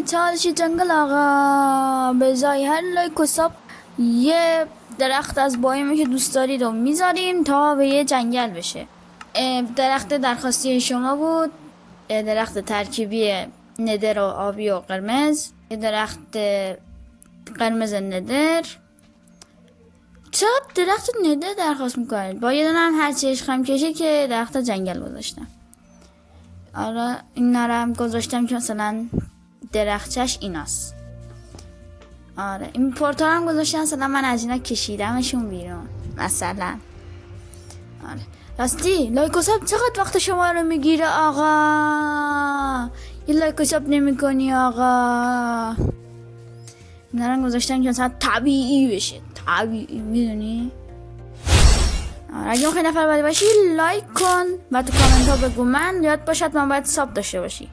تالشی جنگل آقا. به جای هر لایک و ساب یه درخت از بایمی که دوست دارید رو میذاریم تا به یه جنگل بشه. درخت درخواستی شما بود، درخت ترکیبی ندر و آبی و قرمز، یه درخت قرمز ندر. چرا درخت ندر درخواست میکنید؟ با یه دونه هم هرچی عشقم کشید که درخت جنگل گذاشتم. آره اینا رو هم گذاشتم که مثلا درختش ایناست. آره این پورتال هم گذاشتم مثلا من از اینا کشیدمشون بیرون مثلا. آره راستی لایک و ساب چقدر وقت شما رو میگیره آقا؟ یه لایک و ساب نمی کنی آقا؟ اینا رو گذاشتم که مثلا طبیعی بشه، طبیعی، میدونی؟ آره اگه خیلی نفر باید باشی لایک کن و تو کامنت ها بگو. من یاد باشد من باید ساب داشته باشی.